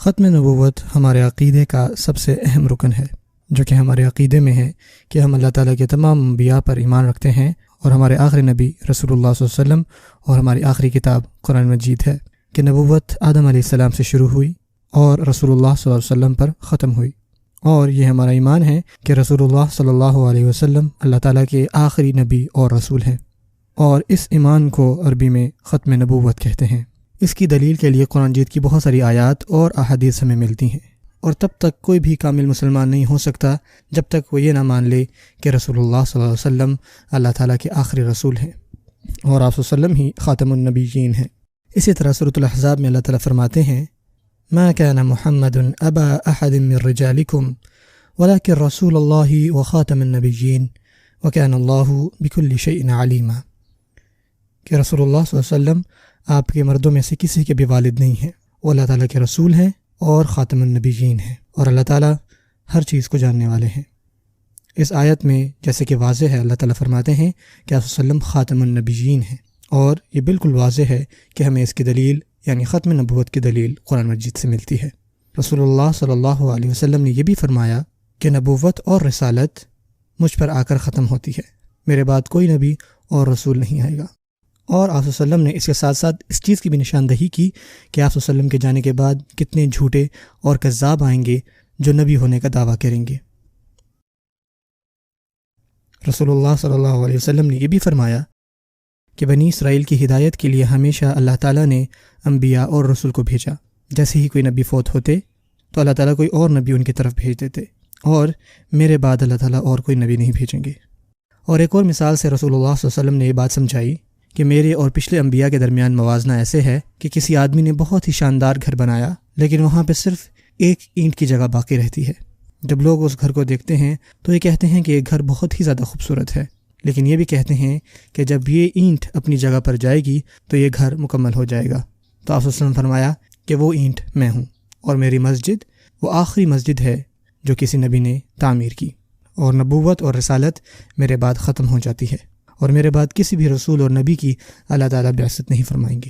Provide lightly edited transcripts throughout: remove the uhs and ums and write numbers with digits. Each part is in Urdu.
ختم نبوت ہمارے عقیدے کا سب سے اہم رکن ہے، جو کہ ہمارے عقیدے میں ہے کہ ہم اللہ تعالیٰ کے تمام انبیاء پر ایمان رکھتے ہیں، اور ہمارے آخری نبی رسول اللہ صلی اللہ علیہ وسلم اور ہماری آخری کتاب قرآن مجید ہے کہ نبوت آدم علیہ السلام سے شروع ہوئی اور رسول اللہ صلی اللہ علیہ وسلم پر ختم ہوئی، اور یہ ہمارا ایمان ہے کہ رسول اللہ صلی اللہ علیہ وسلم اللہ تعالیٰ کے آخری نبی اور رسول ہیں، اور اس ایمان کو عربی میں ختم نبوت کہتے ہیں۔ اس کی دلیل کے لیے قرآن مجید کی بہت ساری آیات اور احادیث ہمیں ملتی ہیں، اور تب تک کوئی بھی کامل مسلمان نہیں ہو سکتا جب تک وہ یہ نہ مان لے کہ رسول اللہ صلی اللہ علیہ وسلم اللہ تعالیٰ کے آخری رسول ہیں اور آپ صلی اللہ علیہ وسلم ہی خاتم النبیین ہیں۔ اسی طرح سورۃ الاحزاب میں اللہ تعالیٰ فرماتے ہیں ما كان محمد ابا احد من رجالكم ولكن رسول اللہ وخاتم النبیین وكان اللہ بكل شيء علیما، کہ رسول اللہ صلی اللہ علیہ وسلم آپ کے مردوں میں سے کسی کے بھی والد نہیں ہیں، وہ اللہ تعالیٰ کے رسول ہیں اور خاتم النبیین ہیں، اور اللہ تعالیٰ ہر چیز کو جاننے والے ہیں۔ اس آیت میں جیسے کہ واضح ہے، اللہ تعالیٰ فرماتے ہیں کہ آپ صلی اللہ علیہ وسلم خاتم النبیین ہیں، اور یہ بالکل واضح ہے کہ ہمیں اس کی دلیل یعنی ختم نبوت کی دلیل قرآن مجید سے ملتی ہے۔ رسول اللہ صلی اللہ علیہ وسلم نے یہ بھی فرمایا کہ نبوت اور رسالت مجھ پر آ کر ختم ہوتی ہے، میرے بعد کوئی نبی اور رسول نہیں آئے گا، اور آپ صلی اللہ علیہ وسلم نے اس کے ساتھ ساتھ اس چیز کی بھی نشاندہی کی کہ آپ صلی اللہ علیہ وسلم کے جانے کے بعد کتنے جھوٹے اور کذاب آئیں گے جو نبی ہونے کا دعویٰ کریں گے۔ رسول اللہ صلی اللہ علیہ وسلم نے یہ بھی فرمایا کہ بنی اسرائیل کی ہدایت کے لیے ہمیشہ اللہ تعالیٰ نے انبیاء اور رسول کو بھیجا، جیسے ہی کوئی نبی فوت ہوتے تو اللہ تعالیٰ کوئی اور نبی ان کی طرف بھیج دیتے، اور میرے بعد اللہ تعالیٰ اور کوئی نبی نہیں بھیجیں گے۔ اور ایک اور مثال سے رسول اللہ صلی اللہ علیہ وسلم نے یہ بات سمجھائی کہ میرے اور پچھلے انبیاء کے درمیان موازنہ ایسے ہے کہ کسی آدمی نے بہت ہی شاندار گھر بنایا، لیکن وہاں پہ صرف ایک اینٹ کی جگہ باقی رہتی ہے۔ جب لوگ اس گھر کو دیکھتے ہیں تو یہ کہتے ہیں کہ یہ گھر بہت ہی زیادہ خوبصورت ہے، لیکن یہ بھی کہتے ہیں کہ جب یہ اینٹ اپنی جگہ پر جائے گی تو یہ گھر مکمل ہو جائے گا۔ تو آپ صلی اللہ علیہ وسلم فرمایا کہ وہ اینٹ میں ہوں، اور میری مسجد وہ آخری مسجد ہے جو کسی نبی نے تعمیر کی، اور نبوت اور رسالت میرے بعد ختم ہو جاتی ہے، اور میرے بعد کسی بھی رسول اور نبی کی اللہ تعالیٰ بعثت نہیں فرمائیں گے۔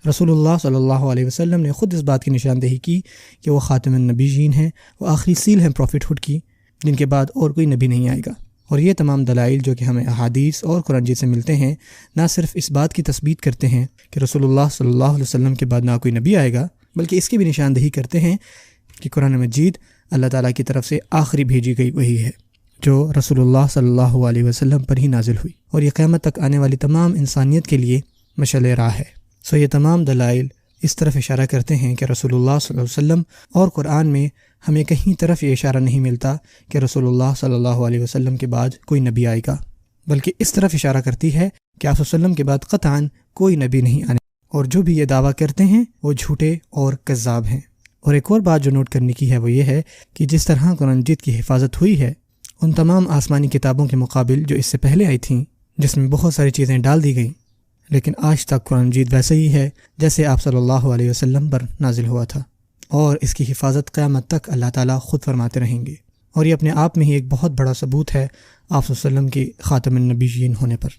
رسول اللہ صلی اللہ علیہ وسلم نے خود اس بات کی نشاندہی کی کہ وہ خاتم النبیین ہیں، وہ آخری سیل ہیں پروفٹ ہوڈ کی، جن کے بعد اور کوئی نبی نہیں آئے گا۔ اور یہ تمام دلائل جو کہ ہمیں احادیث اور قرآن مجید سے ملتے ہیں، نہ صرف اس بات کی تثبیت کرتے ہیں کہ رسول اللہ صلی اللہ علیہ وسلم کے بعد نہ کوئی نبی آئے گا، بلکہ اس کی بھی نشاندہی کرتے ہیں کہ قرآن مجید اللہ تعالیٰ کی طرف سے آخری بھیجی گئی وحی ہے جو رسول اللہ صلی اللہ علیہ وسلم پر ہی نازل ہوئی، اور یہ قیامت تک آنے والی تمام انسانیت کے لیے مشعل راہ ہے۔ یہ تمام دلائل اس طرف اشارہ کرتے ہیں کہ رسول اللہ صلی اللہ علیہ وسلم، اور قرآن میں ہمیں کہیں طرف یہ اشارہ نہیں ملتا کہ رسول اللہ صلی اللہ علیہ وسلم کے بعد کوئی نبی آئے گا، بلکہ اس طرف اشارہ کرتی ہے کہ آپ صلی اللہ علیہ وسلم کے بعد قطعاً کوئی نبی نہیں آنے، اور جو بھی یہ دعویٰ کرتے ہیں وہ جھوٹے اور کذاب ہیں۔ اور ایک اور بات جو نوٹ کرنے کی ہے وہ یہ ہے کہ جس طرح قرآن مجید کی حفاظت ہوئی ہے ان تمام آسمانی کتابوں کے مقابل جو اس سے پہلے آئی تھیں، جس میں بہت ساری چیزیں ڈال دی گئیں، لیکن آج تک قرآن مجید ویسے ہی ہے جیسے آپ صلی اللہ علیہ وسلم پر نازل ہوا تھا، اور اس کی حفاظت قیامت تک اللہ تعالیٰ خود فرماتے رہیں گے، اور یہ اپنے آپ میں ہی ایک بہت بڑا ثبوت ہے آپ صلی اللہ علیہ وسلم کے خاتم النبیین ہونے پر۔